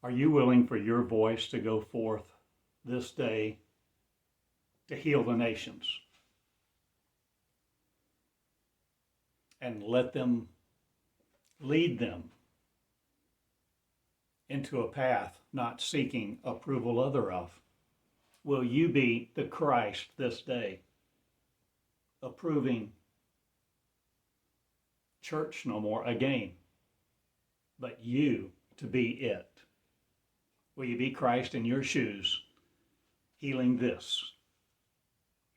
Are you willing for your voice to go forth this day to heal the nations? And let them lead them into a path not seeking approval thereof. Will you be the Christ this day, approving church no more again, but you to be it? Will you be Christ in your shoes, healing this,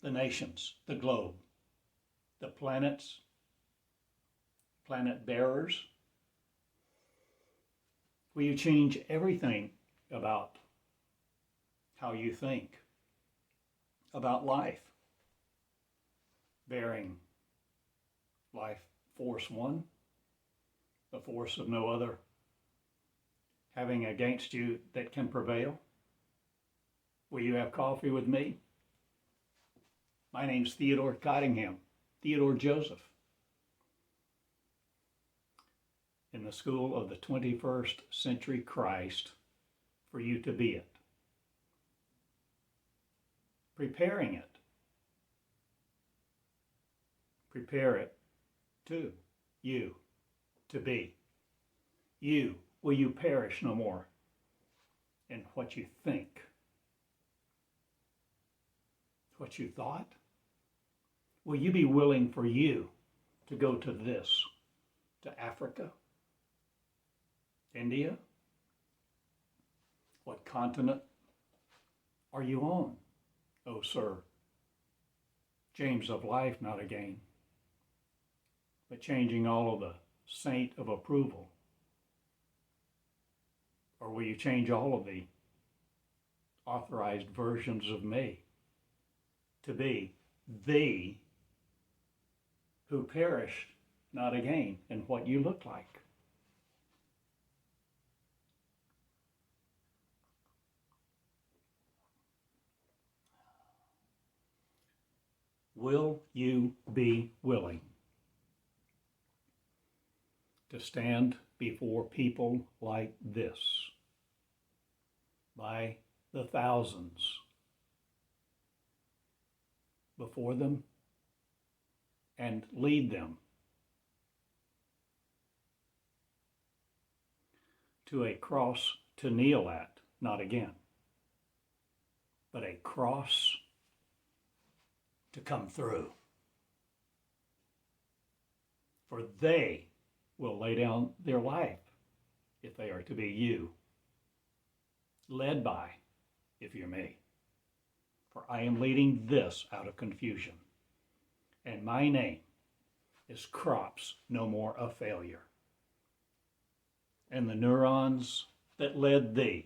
the nations, the globe, the planets, planet bearers? Will you change everything about how you think about life? Bearing life force one, the force of no other, having against you that can prevail? Will you have coffee with me? My name's Theodore Cottingham, Theodore Joseph, in the school of the 21st century Christ, for you to be it. Preparing it. Prepare it to you to be. You, will you perish no more in what you think, what you thought? Will you be willing for you to go to this, to Africa, India? What continent are you on, oh sir? James of life, not again, but changing all of the saint of approval? Or will you change all of the authorized versions of me to be thee who perished not again in what you look like? Will you be willing to stand before people like this, by the thousands, before them, and lead them to a cross to kneel at, not again, but a cross to come through? For they will lay down their life if they are to be you, led by, if you're me. For I am leading this out of confusion, and my name is crops no more of failure. And the neurons that led thee,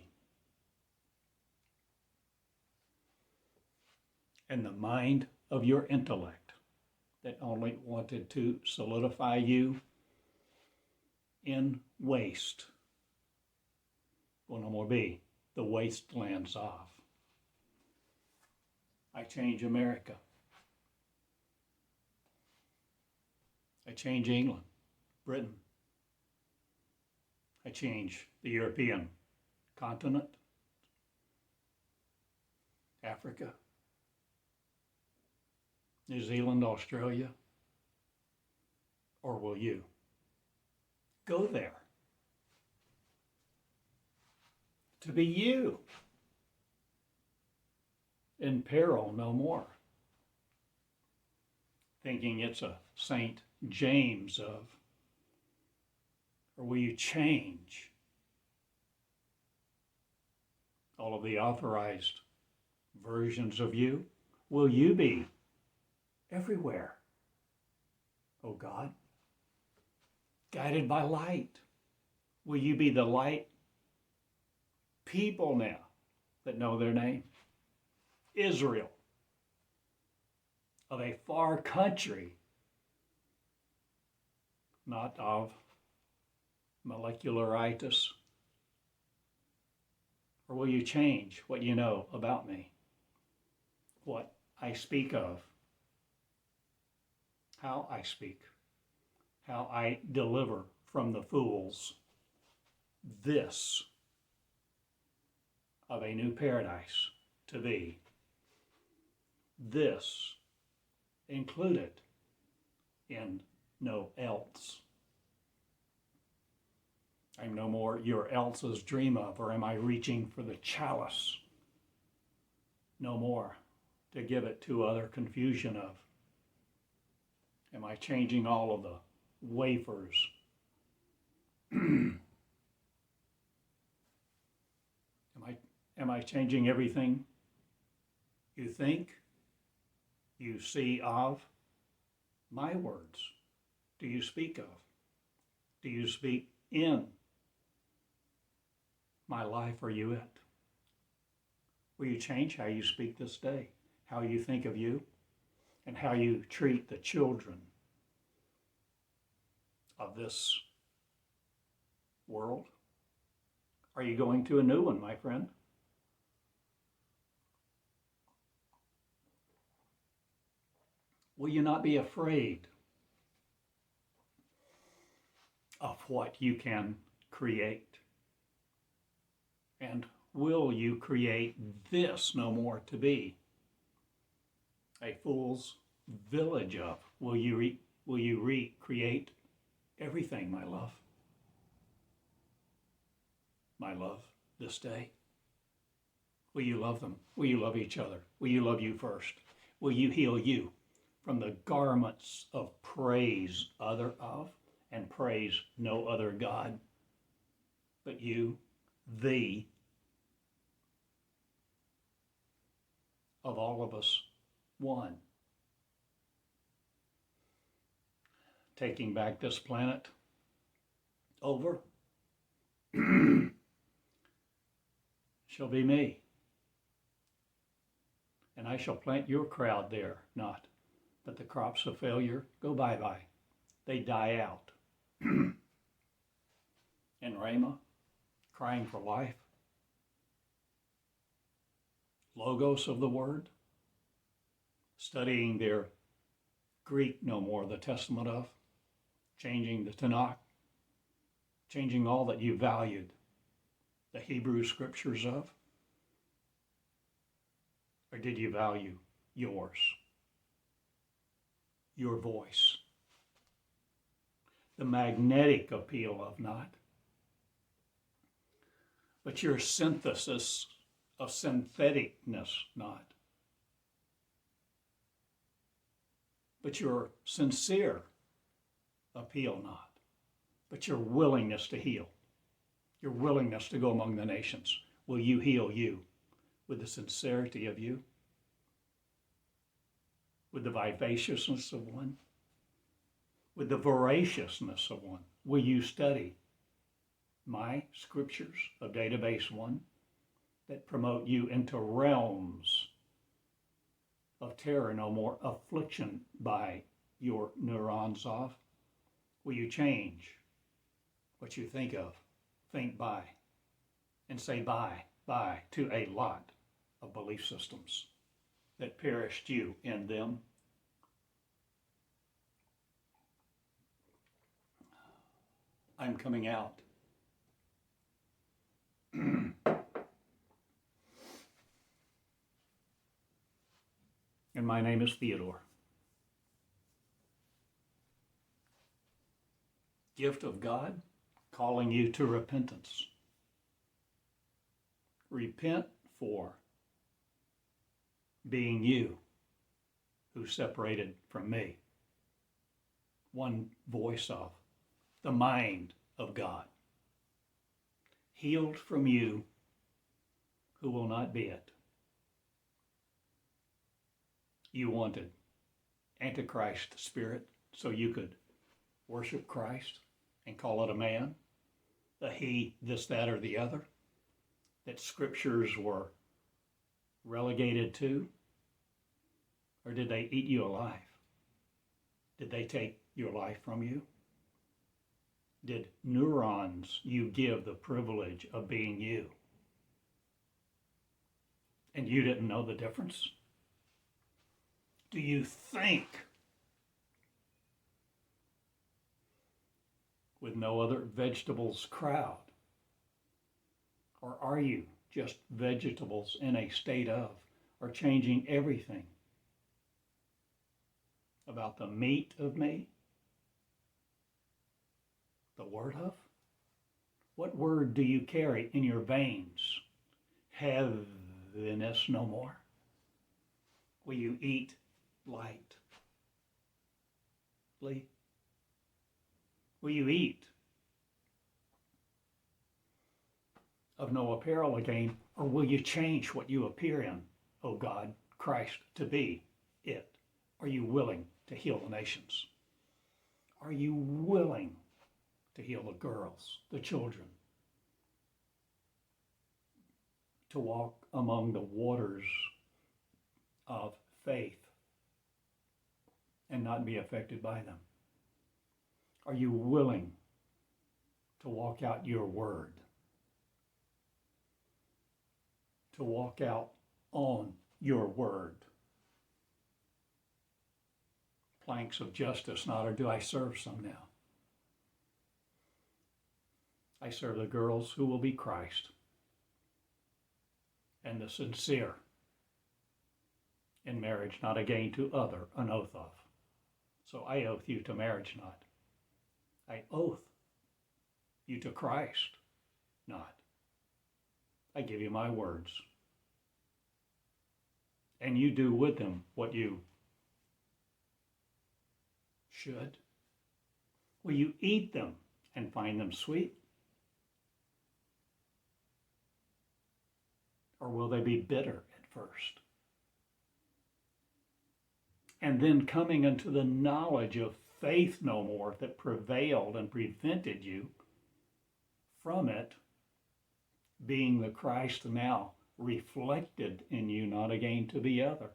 and the mind of your intellect that only wanted to solidify you in waste, will no more be the wastelands of. I change America. I change England, Britain. I change the European continent, Africa, New Zealand, Australia. Or will you go there to be you, in peril no more, thinking it's a St. James of? Or will you change all of the authorized versions of you? Will you be everywhere, oh God, guided by light? Will you be the light people now that know their name? Israel, of a far country, not of molecularitis? Or will you change what you know about me, what I speak of, how I speak, how I deliver from the fools this of a new paradise to be. This included in no else. I'm no more your else's dream of, or am I reaching for the chalice? No more to give it to other confusion of. Am I changing all of the wafers? Am I changing everything you think, you see of? My words, do you speak of? Do you speak in? My life, are you it? Will you change how you speak this day, how you think of you, and how you treat the children of this world? Are you going to a new one, my friend? Will you not be afraid of what you can create? And will you create this no more to be a fool's village of? Will you recreate everything, my love? My love, this day? Will you love them? Will you love each other? Will you love you first? Will you heal you from the garments of praise other of, and praise no other God but you, thee, of all of us, one. Taking back this planet over shall be me. And I shall plant your crowd there, not. But the crops of failure go bye-bye. They die out. In Rhema, crying for life, logos of the word, studying their Greek no more, the Testament of, changing the Tanakh, changing all that you valued, the Hebrew scriptures of, or did you value yours, your voice, the magnetic appeal of not, but your synthesis of syntheticness not, but your sincere appeal not, but your willingness to heal, your willingness to go among the nations. Will you heal you with the sincerity of you, with the vivaciousness of one, with the voraciousness of one? Will you study my scriptures of database one that promote you into realms of terror, no more affliction by your neurons of? Will you change what you think of, think by, and say bye to a lot of belief systems that perished you in them? I'm coming out. And my name is Theodore. Gift of God, calling you to repentance. Repent for being you who separated from me. One voice of the mind of God. Healed from you who will not be it. You wanted Antichrist spirit so you could worship Christ and call it a man, a he, this, that, or the other, that scriptures were relegated to? Or did they eat you alive? Did they take your life from you? Did neurons you give the privilege of being you? And you didn't know the difference? Do you think with no other vegetables crowd? Or are you just vegetables in a state of, or changing everything about the meat of me, the word of? What word do you carry in your veins? Heaviness no more. Will you eat lightly? Will you eat of no apparel again, or will you change what you appear in, O God, Christ, to be it? Are you willing to heal the nations? Are you willing to heal the girls, the children, to walk among the waters of faith and not be affected by them? Are you willing to walk out your word? To walk out on your word? Planks of justice not, or do I serve some now? I serve the girls who will be Christ, and the sincere in marriage, not again to other an oath of. So I oath you to marriage not. I oath you to Christ not. I give you my words, and you do with them what you should. Will you eat them and find them sweet? Or will they be bitter at first? And then coming into the knowledge of faith no more that prevailed and prevented you from it, being the Christ now reflected in you, not again to be other,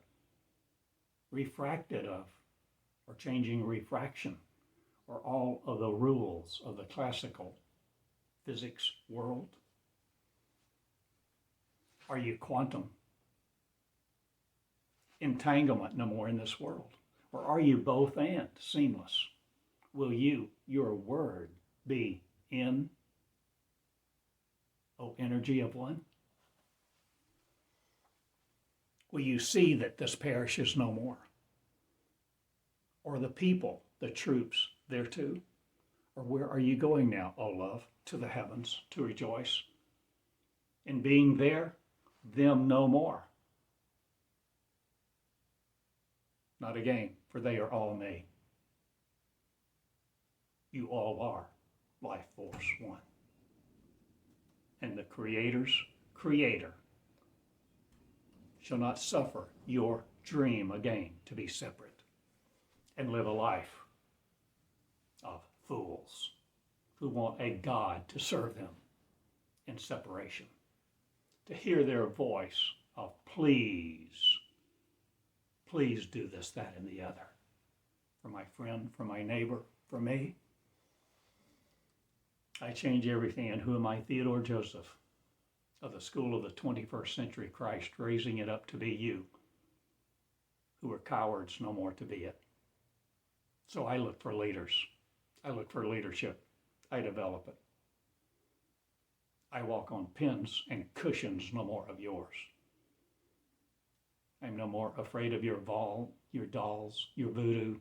refracted of, or changing refraction, or all of the rules of the classical physics world? Are you quantum entanglement no more in this world? Or are you both and seamless? Will your word be in, energy of one? Will you see that this perishes no more? Or the people, the troops, there too? Or where are you going now, O love? To the heavens, to rejoice in being there, them no more. Not again, for they are all me. You all are life force one. And the Creator's Creator shall not suffer your dream again to be separate and live a life of fools who want a God to serve them in separation, to hear their voice of please do this, that, and the other, for my friend, for my neighbor, for me. I change everything. And who am I? Theodore Joseph, of the school of the 21st century Christ, raising it up to be you, who are cowards no more to be it. So I look for leaders. I look for leadership. I develop it. I walk on pins and cushions no more of yours. I'm no more afraid of your dolls, your voodoo,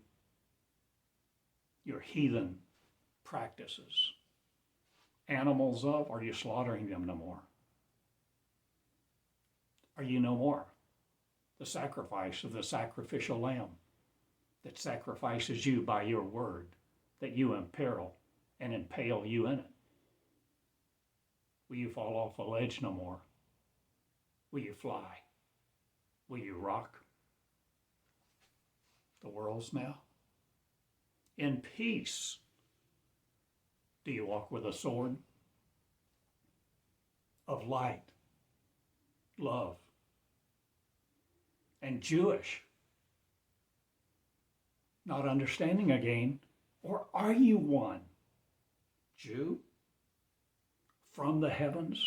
your heathen practices. Animals of, are you slaughtering them no more? Are you no more the sacrifice of the sacrificial lamb that sacrifices you by your word, that you imperil and impale you in it? Will you fall off a ledge no more? Will you fly? Will you rock the worlds now? In peace, do you walk with a sword of light, love, and Jewish, not understanding again? Or are you one Jew from the heavens?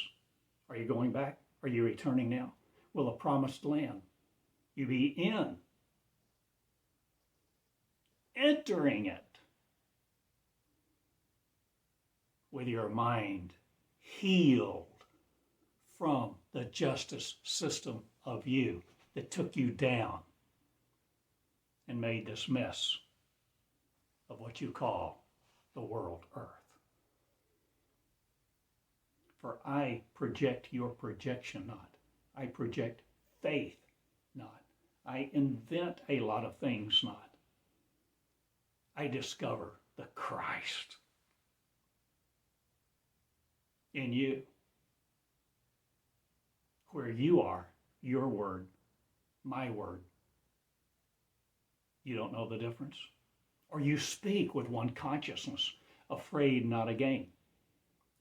Are you going back? Are you returning now? Will the promised land you be in, entering it with your mind healed from the justice system of you that took you down and made this mess of what you call the world earth. For I project your projection not. I project faith not. I invent a lot of things not. I discover the Christ in you. Where you are, your word, my word. You don't know the difference? Or you speak with one consciousness, afraid not again,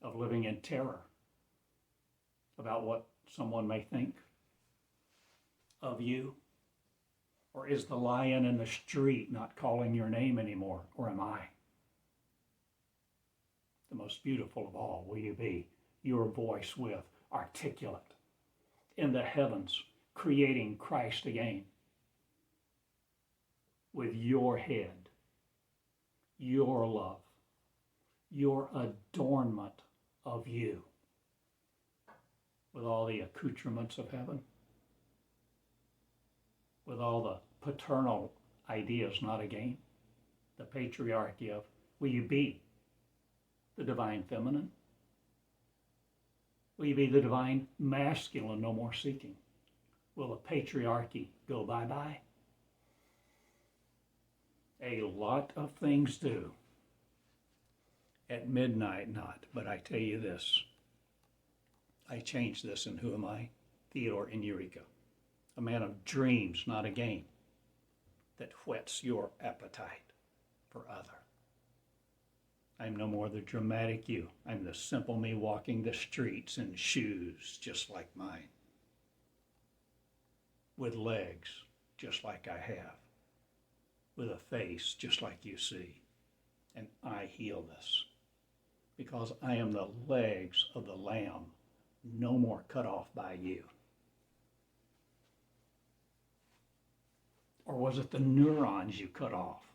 of living in terror about what someone may think of you? Or is the lion in the street not calling your name anymore? Or am I? The most beautiful of all will you be, your voice with, articulate, in the heavens, creating Christ again, with your head, your love, your adornment of you, with all the accoutrements of heaven, with all the paternal ideas not again, the patriarchy of, will you be the divine feminine? Will you be the divine masculine, no more seeking? Will the patriarchy go bye-bye? A lot of things do. At midnight not, but I tell you this. I changed this in Who Am I? Theodore in Eureka. A man of dreams, not a game, that whets your appetite for other. I'm no more the dramatic you. I'm the simple me walking the streets in shoes just like mine, with legs just like I have, with a face just like you see. And I heal this because I am the legs of the Lamb, no more cut off by you. Or was it the neurons you cut off?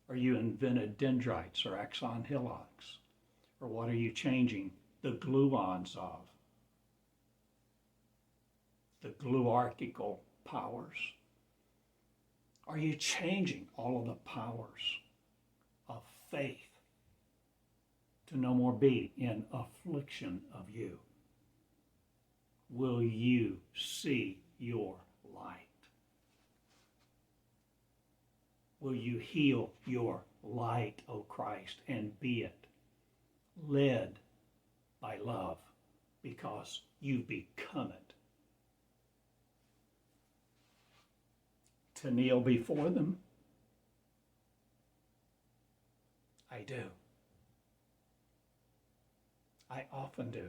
Or you invented dendrites or axon hillocks? Or what are you changing the gluons of? The gluarchical powers? Are you changing all of the powers of faith to no more be in affliction of you? Will you see your light? Will you heal your light, O Christ, and be it led by love because you've become it? To kneel before them? I do. I often do.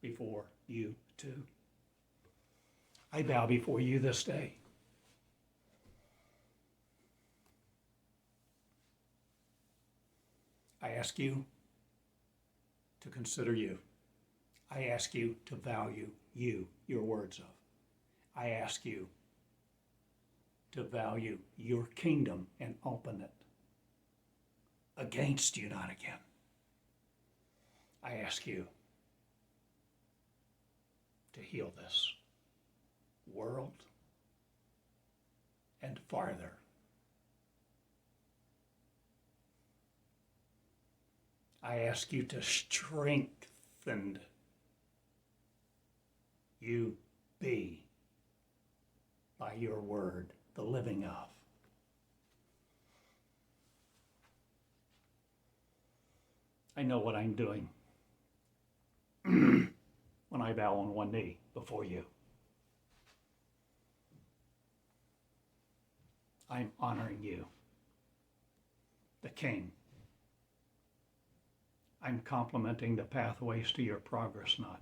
Before you too. I bow before you this day. I ask you to consider you. I ask you to value you, your words of. I ask you to value your kingdom and open it against you, not again. I ask you to heal this world and farther. I ask you to strengthen you be by your word, the living of. I know what I'm doing when I bow on one knee before you. I'm honoring you, the King. I'm complementing the pathways to your progress, not.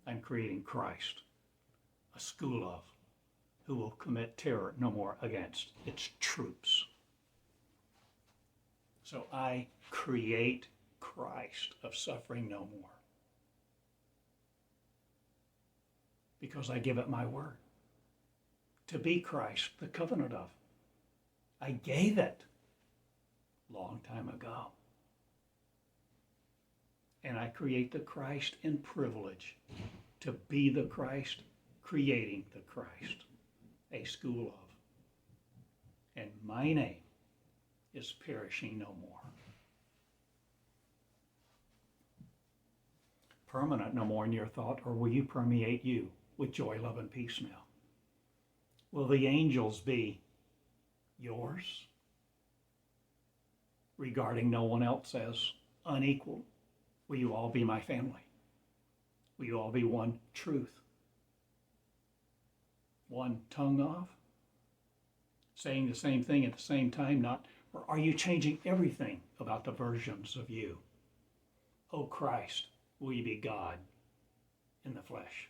I'm creating Christ, a school of, who will commit terror no more against its troops. So I create Christ of suffering no more. Because I give it my word. To be Christ, the covenant of. I gave it long time ago. And I create the Christ in privilege to be the Christ, creating the Christ, a school of. And my name is perishing no more. Permanent no more in your thought, or will you permeate you with joy, love, and peace now? Will the angels be yours, regarding no one else as unequal? Will you all be my family? Will you all be one truth? One tongue of? Saying the same thing at the same time, not? Or are you changing everything about the versions of you? Oh Christ, will you be God in the flesh?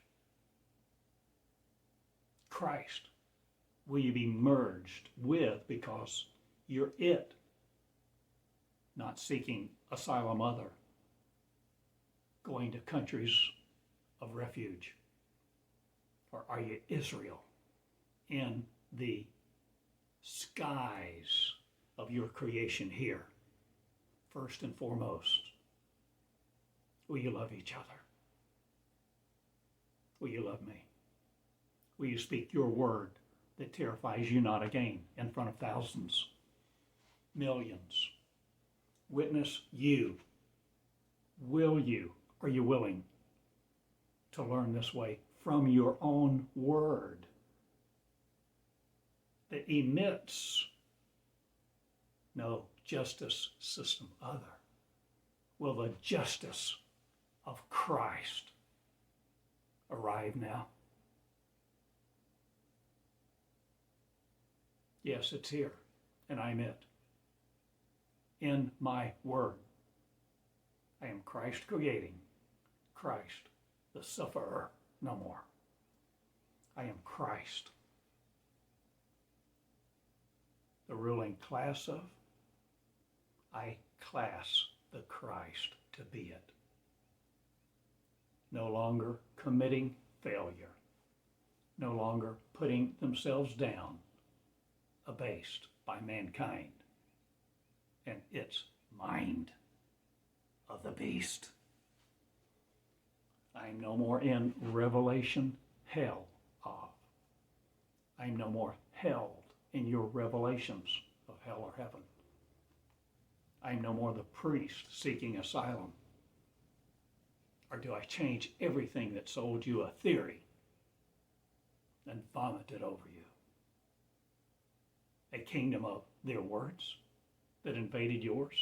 Christ, will you be merged with because you're it, not seeking asylum other, going to countries of refuge? Or are you Israel in the skies of your creation here, first and foremost? Will you love each other? Will you love me? Will you speak your word that terrifies you not again in front of thousands, millions? Witness you. Will you? Are you willing to learn this way from your own word that emits no justice system other? Will the justice of Christ arrive now? Yes, it's here, and I'm it. In my word, I am Christ creating, Christ the sufferer no more. I am Christ, the ruling class of. I class the Christ to be it. No longer committing failure, no longer putting themselves down, abased by mankind and its mind of the beast. I am no more in revelation hell of. I am no more held in your revelations of hell or heaven. I am no more the priest seeking asylum. Or do I change everything that sold you a theory and vomit it over you? A kingdom of their words that invaded yours?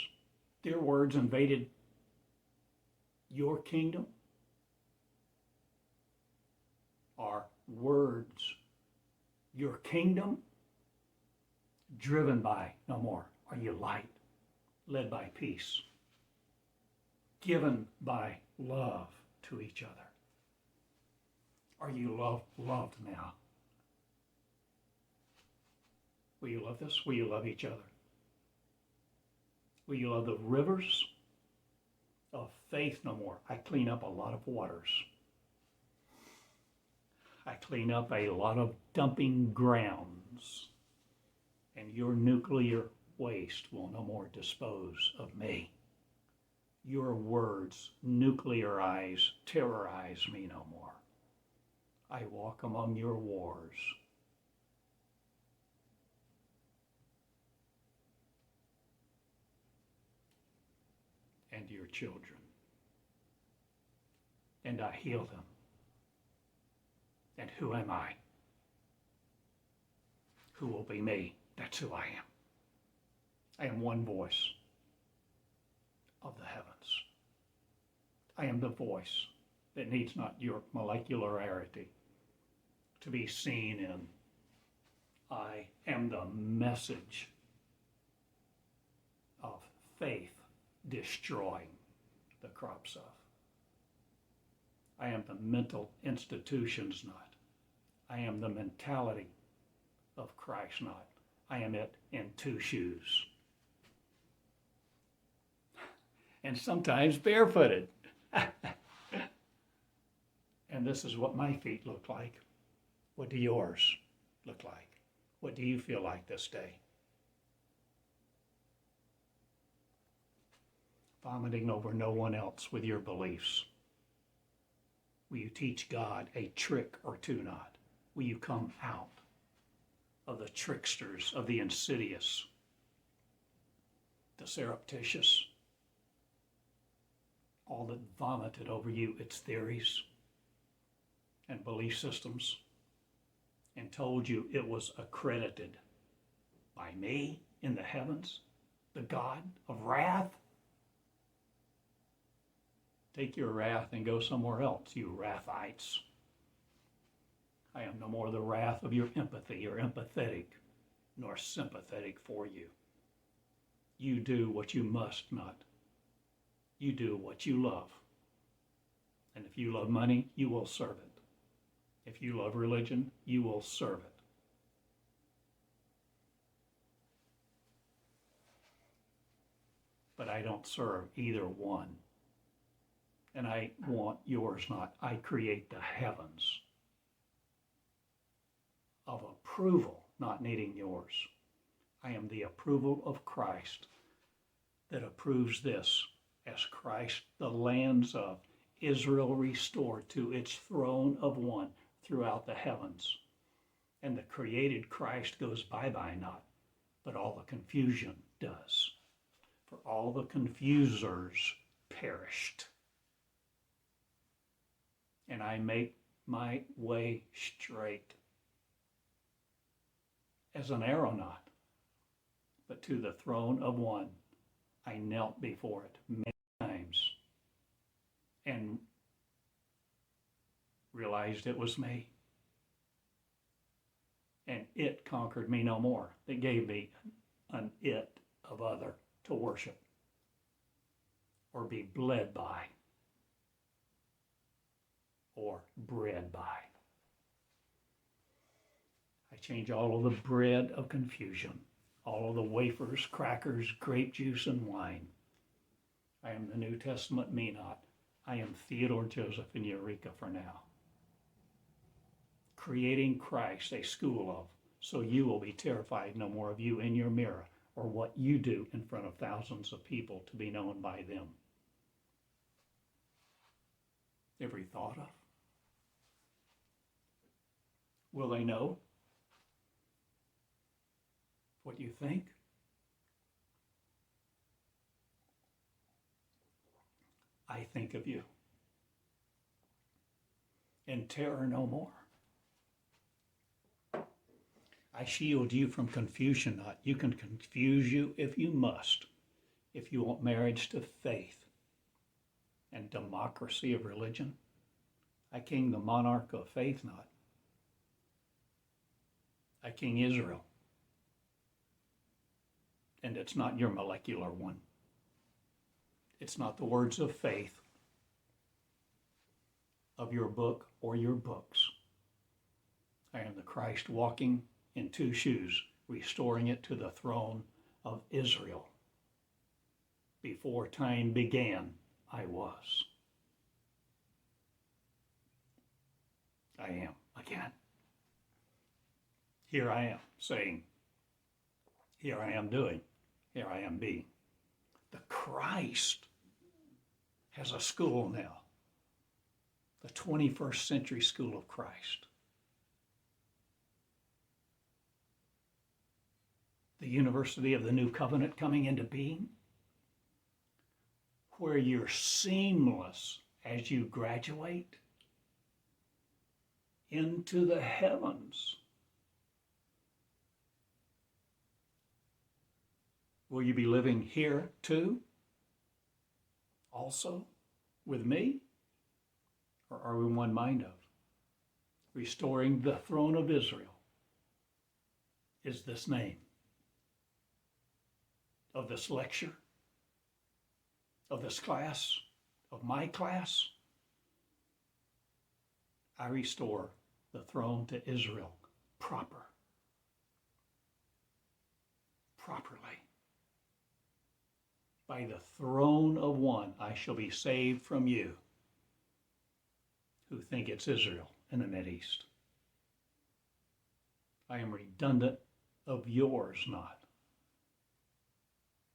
Their words invaded your kingdom? Are words your kingdom? Driven by no more. Are you light? Led by peace? Given by love to each other? Are you loved now? Will you love this? Will you love each other? Will you love the rivers of faith no more? I clean up a lot of waters. I clean up a lot of dumping grounds. And your nuclear waste will no more dispose of me. Your words nuclearize, terrorize me no more. I walk among your wars. And your children. And I heal them. And who am I? Who will be me? That's who I am. I am one voice of the heavens. I am the voice that needs not your molecularity to be seen in. I am the message of faith destroying the crops of. I am the mental institutions not. I am the mentality of Christ not. I am it in two shoes. And sometimes barefooted. And this is what my feet look like. What do yours look like? What do you feel like this day? vomiting over no one else with your beliefs? Will you teach God a trick or two not? Will you come out of the tricksters, of the insidious, the surreptitious, all that vomited over you its theories and belief systems and told you it was accredited by me in the heavens, the God of wrath? Take your wrath and go somewhere else, you wrathites. I am no more the wrath of your empathy or empathetic, nor sympathetic for you. You do what you must not. You do what you love. And if you love money, you will serve it. If you love religion, you will serve it. But I don't serve either one. And I want yours not. I create the heavens of approval, not needing yours. I am the approval of Christ that approves this as Christ, the lands of Israel restored to its throne of one throughout the heavens. And the created Christ goes bye-bye not, but all the confusion does. For all the confusers perished. And I make my way straight as an aeronaut, but to the throne of one. I knelt before it many times and realized it was me. And it conquered me no more. It gave me an it of other to worship or be bled by or bred by. I change all of the bread of confusion, all of the wafers, crackers, grape juice, and wine. I am the New Testament me not. I am Theodore, Joseph, and Eureka for now. Creating Christ a school of, so you will be terrified no more of you in your mirror or what you do in front of thousands of people to be known by them. Every thought of. Will they know what you think? I think of you. In terror no more. I shield you from confusion not. You can confuse you if you must, if you want marriage to faith and democracy of religion. I king the monarch of faith not. I king Israel. And it's not your molecular one. It's not the words of faith of your book or your books. I am the Christ walking in two shoes, restoring it to the throne of Israel. Before time began, I was. I am again. Here I am saying, here I am doing, here I am being. The Christ has a school now, the 21st century school of Christ. The University of the New Covenant coming into being, where you're seamless as you graduate into the heavens. Will you be living here too, also, with me? Or are we one mind of? Restoring the throne of Israel is this name of this lecture, of this class, of my class. I restore the throne to Israel properly. By the throne of one, I shall be saved from you who think it's Israel in the Mideast. I am redundant of yours not,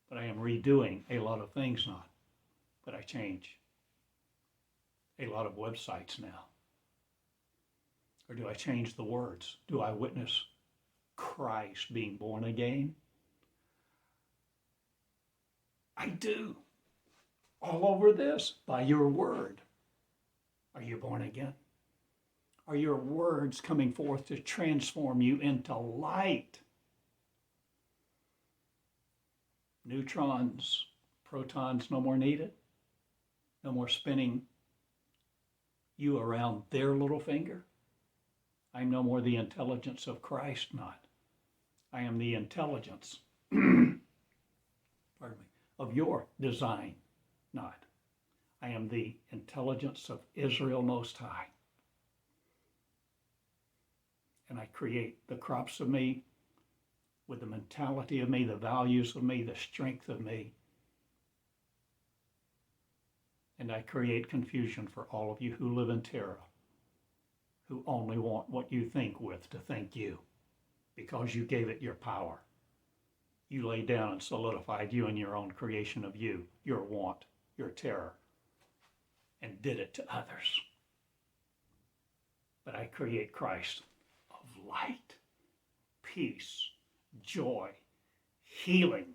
but I am redoing a lot of things not. But I change a lot of websites now? Or do I change the words? Do I witness Christ being born again? I do. All over this, by your word. Are you born again? Are your words coming forth to transform you into light? Neutrons, protons no more needed. No more spinning you around their little finger. I'm no more the intelligence of Christ, not. I am the intelligence, pardon me, of your design, not. I am the intelligence of Israel Most High. And I create the crops of me with the mentality of me, the values of me, the strength of me. And I create confusion for all of you who live in terror, who only want what you think with to think you, because you gave it your power. You laid down and solidified you in your own creation of you, your want, your terror, and did it to others. But I create Christ of light, peace, joy, healing,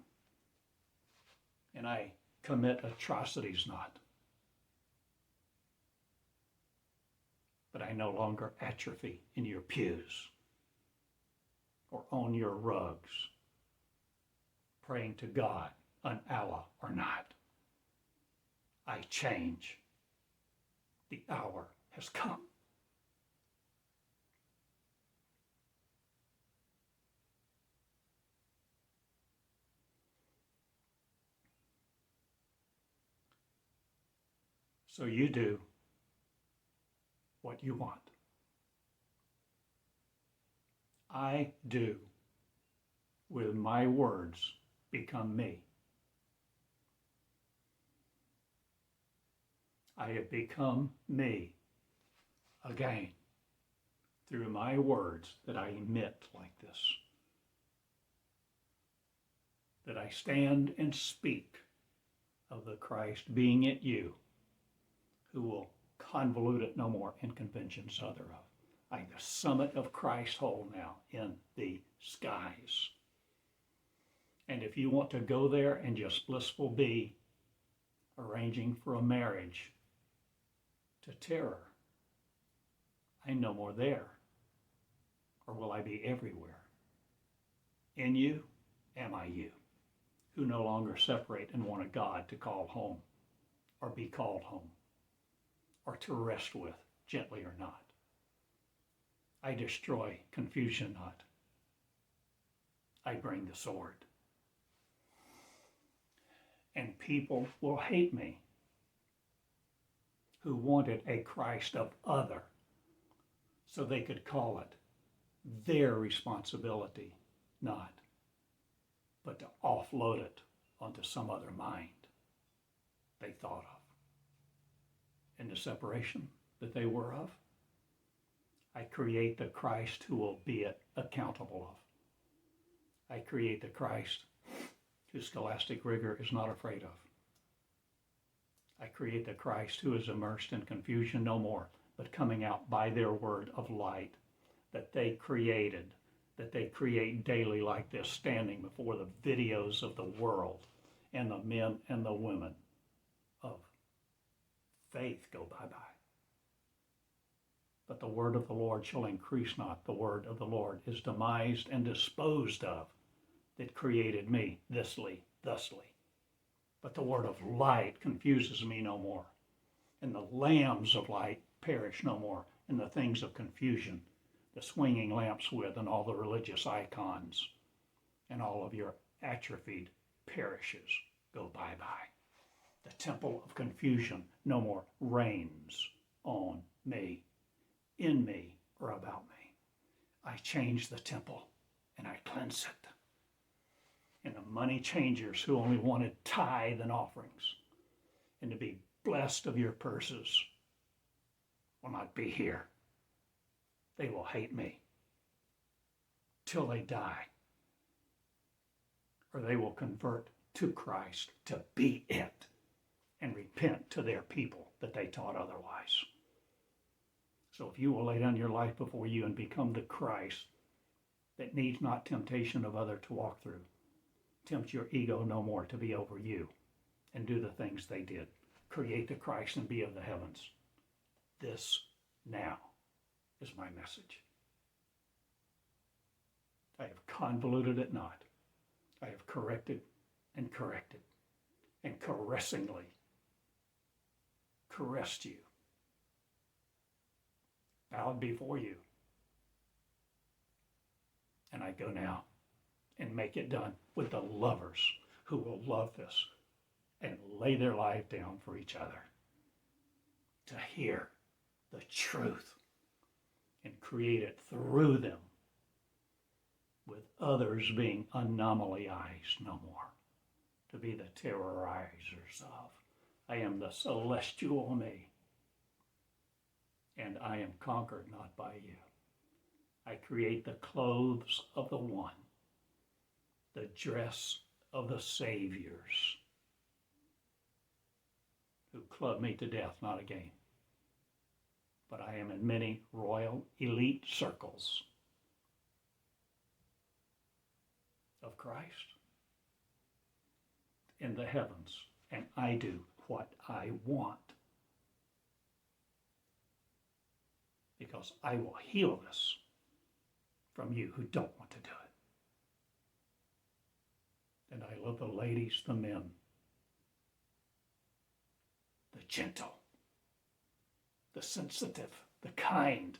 and I commit atrocities not. But I no longer atrophy in your pews or on your rugs, praying to God, an Allah or not. I change. The hour has come. So you do what you want. I do with my words become me. I have become me again through my words that I emit like this, that I stand and speak of the Christ being at you, who will convolute it no more in conventions other of. I am the summit of Christ's whole now in the skies. And if you want to go there and just blissful be, arranging for a marriage to terror, I'm no more there. Or will I be everywhere? In you, am I you, who no longer separate and want a God to call home or be called home, or to rest with, gently or not. I destroy confusion not. I bring the sword. And people will hate me who wanted a Christ of other so they could call it their responsibility, not, but to offload it onto some other mind they thought of. In the separation that they were of, I create the Christ who will be accountable of. I create the Christ whose scholastic rigor is not afraid of. I create the Christ who is immersed in confusion no more, but coming out by their word of light that they created, that they create daily like this, standing before the videos of the world and the men and the women of faith go bye-bye. But the word of the Lord shall increase not. The word of the Lord is demised and disposed of that created me thusly. But the word of light confuses me no more. And the lambs of light perish no more. And the things of confusion, the swinging lamps with and all the religious icons and all of your atrophied parishes go bye-bye. The temple of confusion no more reigns on me, in me, or about me. I change the temple and I cleanse it. And the money changers who only wanted tithe and offerings and to be blessed of your purses will not be here. They will hate me till they die, or they will convert to Christ to be it and repent repent to their people that they taught otherwise. So if you will lay down your life before you and become the Christ that needs not temptation of other to walk through, tempt your ego no more to be over you and do the things they did. Create the Christ and be of the heavens. This now is my message. I have convoluted it not. I have corrected and caressingly caressed you, bowed before you. And I go now and make it done with the lovers who will love this and lay their life down for each other to hear the truth and create it through them, with others being anomalyized no more, to be the terrorizers of. I am the celestial me, and I am conquered not by you. I create the clothes of the one, the dress of the saviors, who club me to death, not again. But I am in many royal elite circles of Christ in the heavens, and I do what I want, because I will heal this from you who don't want to do it. And I love the ladies, the men, the gentle, the sensitive, the kind,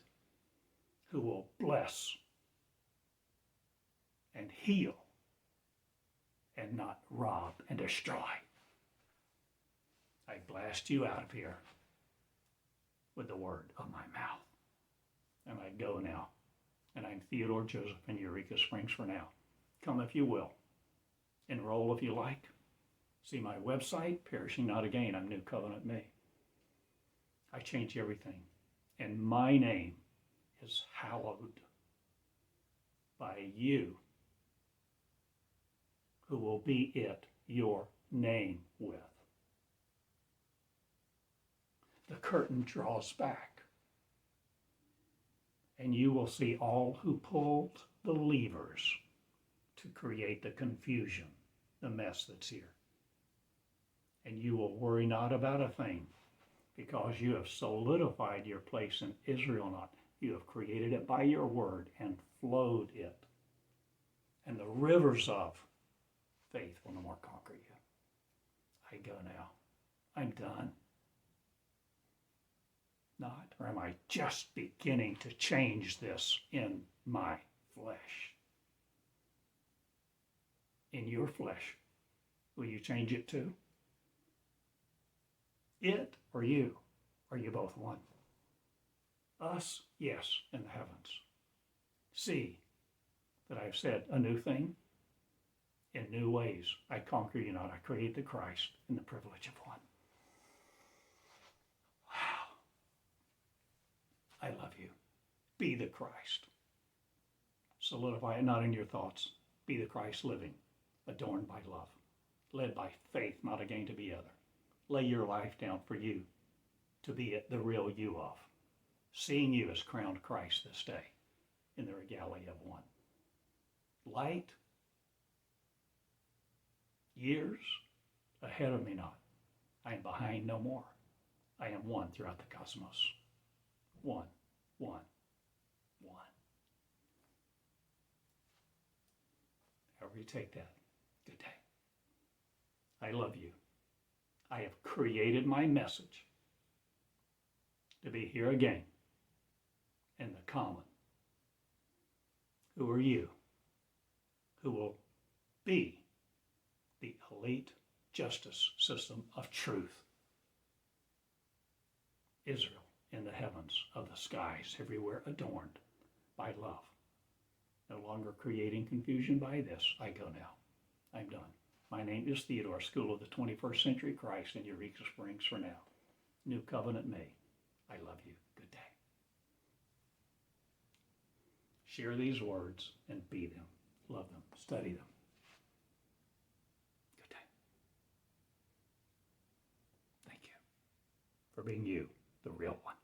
who will bless and heal and not rob and destroy. I blast you out of here with the word of my mouth. And I go now. And I'm Theodore Joseph in Eureka Springs for now. Come if you will. Enroll if you like. See my website, Perishing Not Again. I'm New Covenant Me. I change everything. And my name is hallowed by you, who will be it your name with. The curtain draws back, and you will see all who pulled the levers to create the confusion, the mess that's here. And you will worry not about a thing, because you have solidified your place in Israel not. You have created it by your word and flowed it. And the rivers of faith will no more conquer you. I go now. I'm done. Not, or am I just beginning to change this in my flesh? In your flesh, will you change it too? It or you? Are you both one? Us, yes, in the heavens. See that I've said a new thing in new ways. I conquer you not. I create the Christ in the privilege of one. Wow. I love you. Be the Christ. Solidify it not in your thoughts. Be the Christ living, adorned by love, led by faith, not again to be other. Lay your life down for you to be the real you of. Seeing you as crowned Christ this day in the regalia of one. Light, years ahead of me not. I am behind no more. I am one throughout the cosmos. One, one, one. However you take that, good day. I love you. I have created my message to be here again in the common. Who are you? Who will be the elite justice system of truth. Israel in the heavens of the skies, everywhere adorned by love. No longer creating confusion by this. I go now. I'm done. My name is Theodore, School of the 21st Century Christ in Eureka Springs for now. New Covenant me. I love you. Good day. Share these words and be them. Love them. Study them. Good day. Thank you. for being you, the real one.